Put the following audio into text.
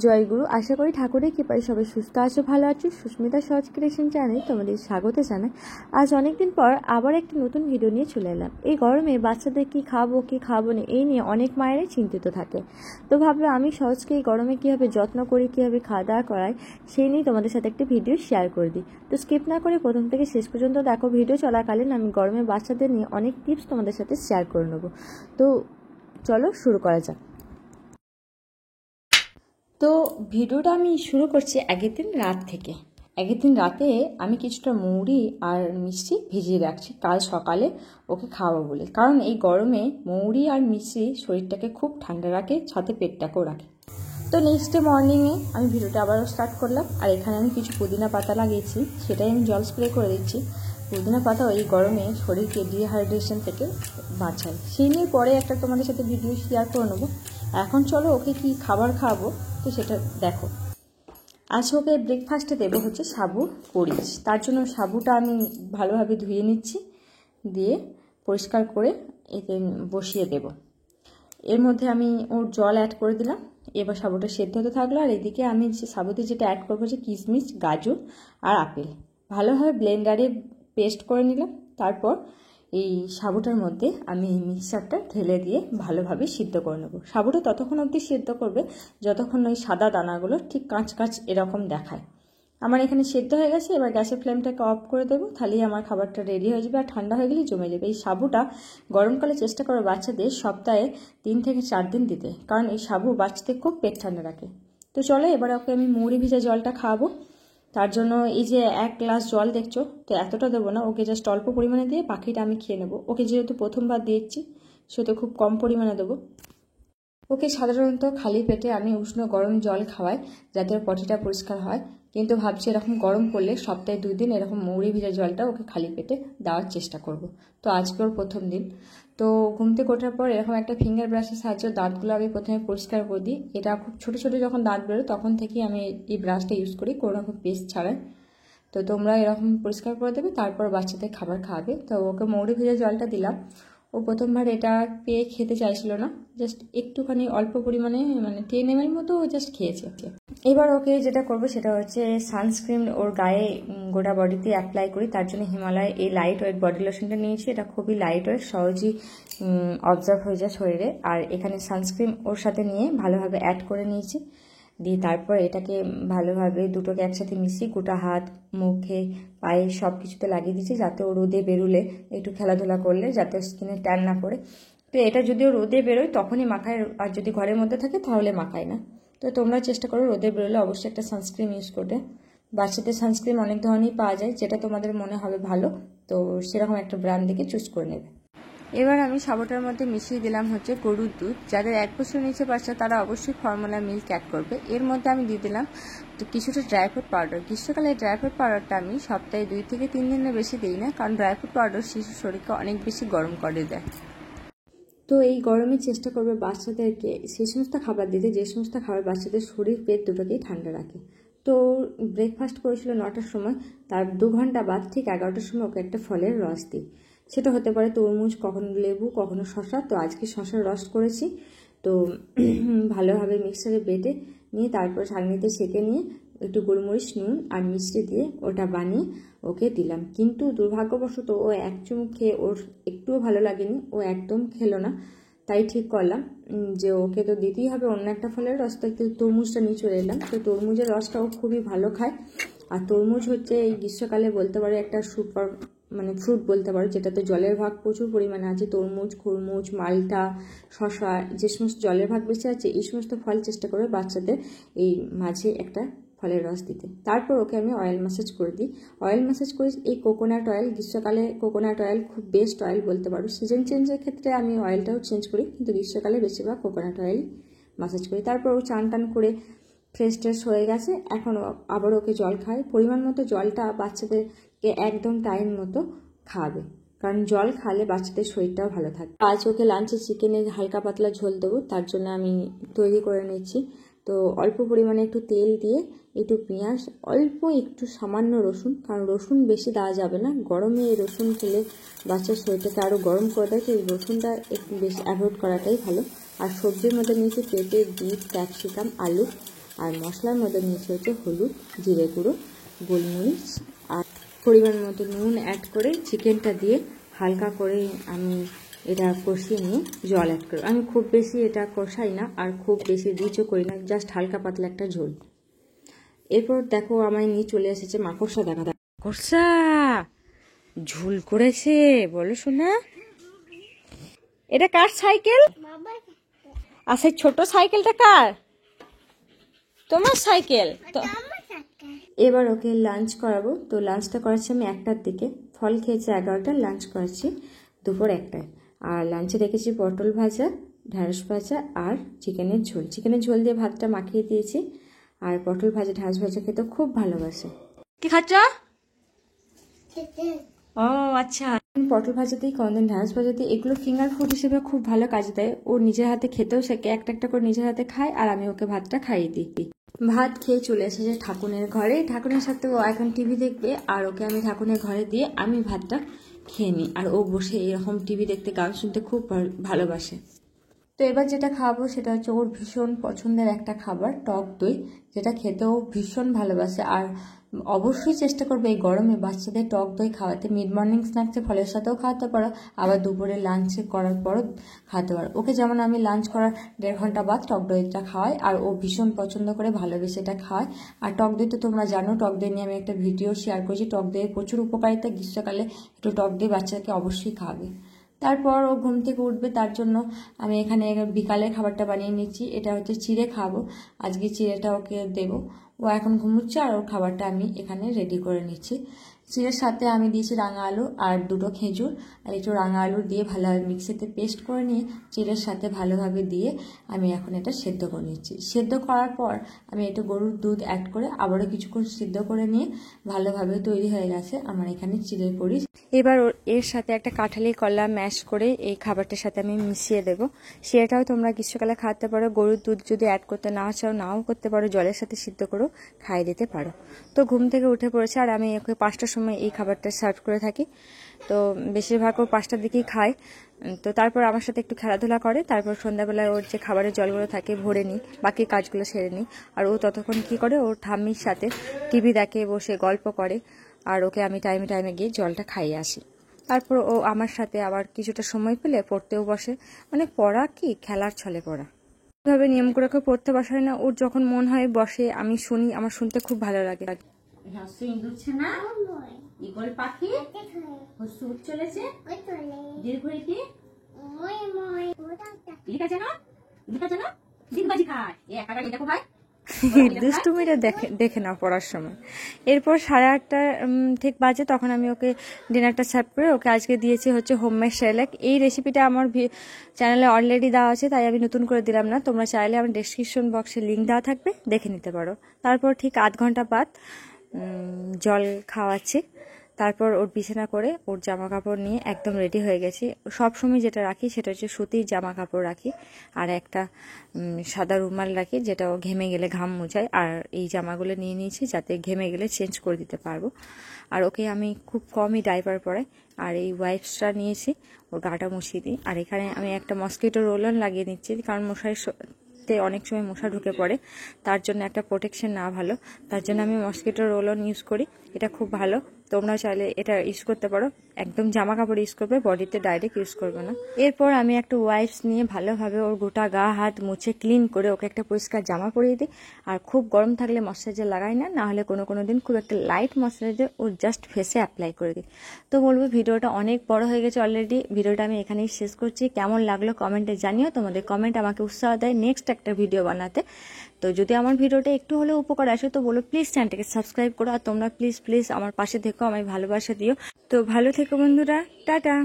জয়গুরু। আশা করি ঠাকুরের কৃপায় সবাই সুস্থ আছো, ভালো আছো। সুস্মিতা সহজ ক্রিয়েশন চ্যানেলে তোমাদের স্বাগত জানাই। আজ অনেকদিন পর আবার একটা নতুন ভিডিও নিয়ে চলে এলাম। এই গরমে বাচ্চাদের কি খাবো না এই নিয়ে অনেক মায়েরাই চিন্তিত থাকে। তো ভাবলাম আমি সহজকে এই গরমে কীভাবে যত্ন করি, কীভাবে খাওয়া দাওয়া করাই, সেই নিয়ে তোমাদের সাথে একটা ভিডিও শেয়ার করে দিই। তো স্কিপ না করে প্রথম থেকে শেষ পর্যন্ত দেখো। ভিডিও চলাকালীন আমি গরমে বাচ্চাদের নিয়ে অনেক টিপস তোমাদের সাথে শেয়ার করে নেবো। তো চলো শুরু করা যাক। তো ভিডিওটা আমি শুরু করছি আগের দিন রাত থেকে। আগের দিন রাতে আমি কিছুটা মৌরি আর মিষ্টি ভিজিয়ে রাখছি কাল সকালে ওকে খাওয়াবো বলে। কারণ এই গরমে মৌরি আর মিষ্টি শরীরটাকে খুব ঠান্ডা রাখে, সাথে পেটটাকেও রাখে। তো নেক্সট ডে মর্নিংয়ে আমি ভিডিওটা আবারও স্টার্ট করলাম। আর এখানে আমি কিছু পুদিনা পাতা লাগিয়েছি, সেটাই আমি জল স্প্রে করে দিচ্ছি। পুদিনা পাতা এই গরমে শরীরকে ডিহাইড্রেশন থেকে বাঁচায়। সেই নিয়ে পরে একটা তোমাদের সাথে ভিডিও শেয়ার করে নেবো। এখন চলো ওকে কি খাবার খাওয়াবো তো সেটা দেখো। আজ ওকে ব্রেকফাস্টে দেবো হচ্ছে সাবু পরিচ। তার জন্য সাবুটা আমি ভালোভাবে ধুয়ে নিচ্ছি, দিয়ে পরিষ্কার করে এতে বসিয়ে দেব। এর মধ্যে আমি ওর জল অ্যাড করে দিলাম। এবার সাবুটা সেদ্ধ হতে থাকলো। আর এদিকে আমি সাবুতে যেটা অ্যাড করবো হচ্ছে কিশমিশ, গাজর আর আপেল। ভালোভাবে ব্লেন্ডারে পেস্ট করে নিলাম। তারপর এই সাবুটার মধ্যে আমি এই মিক্সচারটা ঢেলে দিয়ে ভালোভাবে সিদ্ধ করে নেব। সাবুটা ততক্ষণ অবধি সিদ্ধ করবে যতক্ষণ ওই সাদা দানাগুলো ঠিক কাঁচ কাঁচ এরকম দেখায়। আমার এখানে সিদ্ধ হয়ে গেছে। এবার গ্যাসের ফ্লেমটাকে অফ করে দেবো, তাহলেই আমার খাবারটা রেডি হয়ে যাবে। আর ঠান্ডা হয়ে গেলেই জমে যাবে। এই সাবুটা গরমকালে চেষ্টা করো বাচ্চাদের সপ্তাহে 3 থেকে 4 দিন দিতে, কারণ এই সাবু বাচ্চাদের খুব পেট ঠান্ডা রাখে। তো চলো এবার ওকে আমি মৌরি ভিজা জলটা খাওয়াবো। তার জন্য এই যে 1 গ্লাস জল দেখছো, তো এতটা দেবো না, ওকে জাস্ট অল্প পরিমাণে দিয়ে বাকিটা আমি খেয়ে নেবো। ওকে যেহেতু প্রথমবার দিয়েছি সেহেতু খুব কম পরিমাণে দেবো। ওকে সাধারণত খালি পেটে আমি উষ্ণ গরম জল খাওয়াই যাতে ওর পটিটা পরিষ্কার হয়, কিন্তু ভাবছি এরকম গরম পড়লে সপ্তাহে 2 দিন এরকম মৌরি ভিজা জলটা ওকে খালি পেটে দেওয়ার চেষ্টা করব। তো আজকে ওর প্রথম দিন। তো ঘুম থেকে ওঠার পর এরকম একটা ফিঙ্গার ব্রাশের সাহায্যে দাঁতগুলো আমি প্রথমে পরিষ্কার করে দিই। এটা খুব ছোটো ছোটো যখন দাঁত বেরোয় তখন থেকেই আমি এই ব্রাশটা ইউজ করি, কোনো রকম পেস্ট ছাড়াই। তো তোমরা এরকম পরিষ্কার করে দেবে, তারপর বাচ্চাদের খাবার খাওয়াবে। তো ওকে মৌরি ভেজা জলটা দিলাম। ও প্রথমবার এটা পেয়ে খেতে চাইছিল না, জাস্ট একটুখানি অল্প পরিমাণে মানে 10 ml মতো জাস্ট খেয়েছে। এবার ওকে যেটা করবো সেটা হচ্ছে সানস্ক্রিন ওর গায়ে গোটা বডিতে অ্যাপ্লাই করি। তার জন্য হিমালয় এই লাইট ওয়েট বডি লোশনটা নিয়েছি। এটা খুবই লাইট ওয়েট, সহজেই অবজার্ভ হয়ে যায় শরীরে। আর এখানে সানস্ক্রিন ওর সাথে নিয়ে ভালোভাবে অ্যাড করে নিয়েছি। দিয়ে তারপর এটাকে ভালোভাবে দুটোকে একসাথে মিশিয়ে গোটা হাত, মুখে, পায়ে সব কিছুতে লাগিয়ে দিচ্ছি, যাতে ও রোদে বেরোলে একটু খেলাধুলা করলে যাতে স্কিনে ট্যান না পড়ে। তো এটা যদিও রোদে বেরোয় তখনই মাখায়, আর যদি ঘরের মধ্যে থাকে তাহলে মাখায় না। তো তোমরা চেষ্টা করো রোদে বেরোলে অবশ্যই একটা সানস্ক্রিন ইউজ করবে। বাচ্চাদের সানস্ক্রিন অনেক ধরনেরই পাওয়া যায়, যেটা তোমাদের মনে হবে ভালো, তো সেরকম একটা ব্র্যান্ড দেখে চুজ করে নেবে। এবার আমি সাবুটার মধ্যে মিশিয়ে দিলাম হচ্ছে গরুর দুধ। যাদের 1 বছর নিচে বাচ্চা তারা অবশ্যই ফর্মুলা মিল্ক অ্যাড করবে। এর মধ্যে আমি দিয়ে দিলাম তো কিছুটা ড্রাই ফ্রুট পাউডার। গ্রীষ্মকালে ড্রাই ফ্রুট পাউডারটা আমি সপ্তাহে 2 থেকে 3 দিনের বেশি দিই না, কারণ ড্রাই ফ্রুট পাউডার শিশুর শরীরকে অনেক বেশি গরম করে দেয়। তো এই গরমে চেষ্টা করবে বাচ্চাদেরকে সেই সমস্ত খাবার দিতে যে সমস্ত খাবার বাচ্চাদের শরীর পেট দুটোকেই ঠান্ডা রাখে। তো ব্রেকফাস্ট করেছিল 9টার সময়, তার 2 ঘন্টা বাদ ঠিক 11টার সময় ওকে একটা ফলের রস দিই। সেটা হতে পারে তরমুজ, কখনো লেবু, কখনো শশা। তো আজকে শশার রস করেছি। তো ভালোভাবে মিক্সারে বেটে নিয়ে তারপর ছাঁকনিতে সেঁকে নিয়ে একটু গোলমরিচ, নুন আর মিষ্টি দিয়ে ওটা বানিয়ে ওকে দিলাম। কিন্তু দুর্ভাগ্যবশত ও 1 চুমুক খেয়ে ওর একটুও ভালো লাগেনি, ও একদম খেলো না। তাই ঠিক করলাম যে ওকে তো দিতেই হবে অন্য একটা ফলের রস। তো তরমুজটা নিয়ে চলে এলাম। তো তরমুজের রসটা ও খুবই ভালো খায়। আর তরমুজ হচ্ছে এই গ্রীষ্মকালে বলতে পারো একটা সুপার মানে ফ্রুট বলতে পারো, যেটাতে জলের ভাগ প্রচুর পরিমাণে আছে। তরমুজ, খরমুজ, মালটা, শশা, যে সমস্ত জলের ভাগ বেশি আছে এই সমস্ত ফল চেষ্টা করবে বাচ্চাদের এই মাঝে একটা ফলের রস দিতে। তারপর ওকে আমি অয়েল ম্যাসাজ করে দিই। অয়েল ম্যাসাজ করি এই কোকোনাট অয়েল। গ্রীষ্মকালে কোকোনাট অয়েল খুব বেস্ট অয়েল বলতে পারো। সিজন চেঞ্জের ক্ষেত্রে আমি অয়েলটাও চেঞ্জ করি, কিন্তু গ্রীষ্মকালে বেশিরভাগ কোকোনাট অয়েল ম্যাসাজ করি। তারপর ও চান টান করে ফ্রেশ ট্রেশ হয়ে গেছে। এখন আবার ওকে জল খায়। পরিমাণ মতো জলটা বাচ্চাদেরকে একদম টাইম মতো খাওয়াবে, কারণ জল খালে বাচ্চাদের শরীরটাও ভালো থাকে। আজ ওকে লাঞ্চে চিকেনের হালকা পাতলা ঝোল দেবো, তার জন্য আমি তৈরি করে নিচ্ছি। তো অল্প পরিমাণে একটু তেল দিয়ে একটু পেঁয়াজ, অল্প একটু সামান্য রসুন, কারণ রসুন বেশি দেওয়া যাবে না, গরমে এই রসুন খেলে বাচ্চার শরীরটাকে আরও গরম করে দেয়। তো এই রসুনটা একটু বেশি অ্যাভয়েড করাটাই ভালো। আর সবজির মধ্যে নিয়েছি পেঁপে, বিট, ক্যাপসিকাম, আলু আর মশলার মধ্যে নিয়েছি হচ্ছে হলুদ, জিরে গুঁড়ো, গোলমরিচ আর পরিমাণ মতো নুন অ্যাড করে চিকেনটা দিয়ে হালকা করে আমি এটা কষিয়ে নিয়ে জল অ্যাড করি। আমি খুব বেশি এটা কষাই না আর খুব বেশি রিচও করি না, জাস্ট হালকা পাতলা একটা ঝোল। এরপর দেখো আমার নিয়ে চলে এসেছে মাকড়সা। দেখা মাকড়সা ঝোল করেছে, বলো শোনা। এটা কার সাইকেল? আর সেই ছোট সাইকেলটা কার? তোমার সাইকেল তো। এবার ওকে লাঞ্চ করাবো। তো লাঞ্চটা করাচ্ছি আমি 1টার দিকে, ফল খেয়েছে 11টা, লাঞ্চ করাচ্ছি দুপুর 1টায়। আর লাঞ্চে রেখেছি পটল ভাজা, ঢ্যাঁড়স ভাজা আর চিকেনের ঝোল। চিকেনের ঝোল দিয়ে ভাতটা মাখিয়ে দিয়েছি। আর পটল ভাজা, ঢ্যাঁড়স ভাজা খেতে খুব ভালোবাসে। কি খাচ্ছ? ও আচ্ছা। পটল ভাজাতেই কোনদিন ঢ্যাঁড়স ভাজাতে, এগুলো ফিঙ্গার ফুড হিসেবে খুব ভালো কাজে দেয়। ও নিজের হাতে খেতেও শেখে, একটা একটা করে নিজের হাতে খায় আর আমি ওকে ভাতটা খাইয়ে দিই। ভাত খেয়ে চলে এসেছে ঠাকুরের ঘরে। ঠাকুরের সাথে ও এখন টিভি দেখবে আর ওকে আমি ঠাকুরের ঘরে দিয়ে আমি ভাতটা খেয়ে নিই। আর ও বসে এরকম টিভি দেখতে, গান শুনতে খুব ভালোবাসে। তো এবার যেটা খাওয়াবো সেটা হচ্ছে ওর ভীষণ পছন্দের একটা খাবার, টক দই, যেটা খেতেও ভীষণ ভালোবাসে। আর অবশ্যই চেষ্টা করবে এই গরমে বাচ্চাদের টক দই খাওয়াতে। মিড মর্নিং স্ন্যাক্সে ফলের সাথেও খাওয়াতে পারো, আবার দুপুরে লাঞ্চে করার পরও খাওয়াতে পারো। ওকে যেমন আমি লাঞ্চ করার 1.5 ঘন্টা বাদ টক দইটা খাওয়াই আর ও ভীষণ পছন্দ করে ভালোবেসে এটা খাওয়ায়। আর টক দই তো তোমরা জানো, টক দই নিয়ে আমি একটা ভিডিও শেয়ার করেছি। টক দইয়ের প্রচুর উপকারিতা, গ্রীষ্মকালে একটু টক দই বাচ্চাকে অবশ্যই খাওয়াবে। তারপর ও ঘুম থেকে উঠবে, তার জন্য আমি এখানে বিকালের খাবারটা বানিয়ে নিচ্ছি। এটা হচ্ছে চিড়ে খাবো, আজকে চিড়েটা ওকে দেবো। ও এখন ঘুমোচ্ছে আর ওর খাবারটা আমি এখানে রেডি করে নিচ্ছি। চিড়ের সাথে আমি দিয়েছি রাঙা আলু আর 2টো খেজুর, আর একটু রাঙা আলু দিয়ে ভালোভাবে মিক্সিতে পেস্ট করে নিয়ে চিড়ের সাথে ভালোভাবে দিয়ে আমি এখন এটা সেদ্ধ করে নিচ্ছি। সেদ্ধ করার পর আমি একটু গরুর দুধ অ্যাড করে আবারও কিছুক্ষণ সিদ্ধ করে নিয়ে ভালোভাবে তৈরি হয়ে গেছে আমার এখানে চিড়ের বড়ি। এবার এর সাথে একটা কাঁঠালি কলা ম্যাশ করে এই খাবারটার সাথে আমি মিশিয়ে দেবো। সেটাও তোমরা গ্রীষ্মকালে খাওয়াতে পারো। গরুর দুধ যদি অ্যাড করতে না চাও নাও করতে পারো, জলের সাথে সিদ্ধ করেও খাইয়ে দিতে পারো। তো ঘুম থেকে উঠে পড়েছে আর আমি ওকে 5টার সময় এই খাবারটা সার্ভ করে থাকি। তো বেশিরভাগ ও 5টার দিকেই খায়। তো তারপর আমার সাথে একটু খেলাধুলা করে, তারপর সন্ধ্যাবেলায় ওর যে খাবারের জলগুলো থাকে ভরে নিই, বাকি কাজগুলো সেরে নিই। আর ও ততক্ষণ কী করে, ওর ঠাম্মির সাথে টিভি দেখে, বসে গল্প করে। আর ওকে আমি টাইমে টাইমে গিয়ে জলটা খাইয়ে আসি। তারপর ও আমার সাথে আবার কিছুটা সময় পেলে পড়তেও বসে। মানে পড়া কি, খেলার ছলে পড়া। এভাবে নিয়ম করে ওকে পড়তে বসায় না, ওর যখন মন হয় বসে, আমি শুনি, আমার শুনতে খুব ভালো লাগে। ঈগল পাখি চলেছে, দুষ্টুমিটা দেখে নাও পড়ার সময়। এরপর 8:30 ঠিক বাজে, তখন আমি ওকে ডিনারটা সার্ভ করে ওকে আজকে দিয়েছি হচ্ছে হোমমেড সেরেলাক। এই রেসিপিটা আমার চ্যানেলে অলরেডি দেওয়া আছে, তাই আমি নতুন করে দিলাম না। তোমরা চাইলে আমার ডেসক্রিপশন বক্সে লিঙ্ক দেওয়া থাকবে, দেখে নিতে পারো। তারপর ঠিক 1/2 ঘন্টা বাদ জল খাওয়াচ্ছি। তারপর ওর বিছানা করে ওর জামা কাপড় নিয়ে একদম রেডি হয়ে গেছি। সবসময় যেটা রাখি সেটা হচ্ছে সুতির জামা কাপড় রাখি আর একটা সাদা রুমাল রাখি, যেটা ও ঘেমে গেলে ঘাম মুছায়। আর এই জামাগুলো নিয়ে নিয়েছি যাতে ঘেমে গেলে চেঞ্জ করে দিতে পারবো। আর ওকে আমি খুব কমই ডাইপার পরাই। আর এই ওয়াইপসটা নিয়েছি, ওর গাটা মুছিয়ে দিই। আর এখানে আমি একটা মসকিটো রোল অন লাগিয়ে নিচ্ছি, কারণ অনেক সময় মশা ঢুকে পড়ে, তার জন্য একটা প্রোটেকশন না ভালো, তার জন্য আমি মসকিটো রোল অন ইউজ করি। এটা খুব ভালো, তোমরা চাইলে এটা ইউজ করতে পারো। একদম জামা কাপড় ইউজ করবে, বডিতে ডাইরেক্ট ইউজ করবে না। এরপর আমি একটা ওয়াইপস নিয়ে ভালোভাবে ওর গোটা গা হাত মুছে ক্লিন করে ওকে একটা পরিষ্কার জামা পরিয়ে দিই। আর খুব গরম থাকলে ময়শ্চারাইজার লাগাই না, নাহলে কোনো দিন খুব একটা লাইট ময়শ্চারাইজার ও জাস্ট ফেসে অ্যাপ্লাই করে দিই। তো বলবো ভিডিওটা অনেক বড় হয়ে গেছে অলরেডি, ভিডিওটা আমি এখানেই শেষ করছি। কেমন লাগলো কমেন্টে জানিও, তোমাদের কমেন্ট আমাকে উৎসাহ দেয় নেক্সট একটা ভিডিও বানাতে। তো যদি আমার ভিডিওটা একটু হলেও উপকার আসে তো বলো প্লিজ চ্যানেলটাকে সাবস্ক্রাইব করো। আর তোমরা প্লিজ আমার পাশে থেকো, আমায় ভালোবাসা দিও। তো ভালো থেকো বন্ধুরা, টাটা।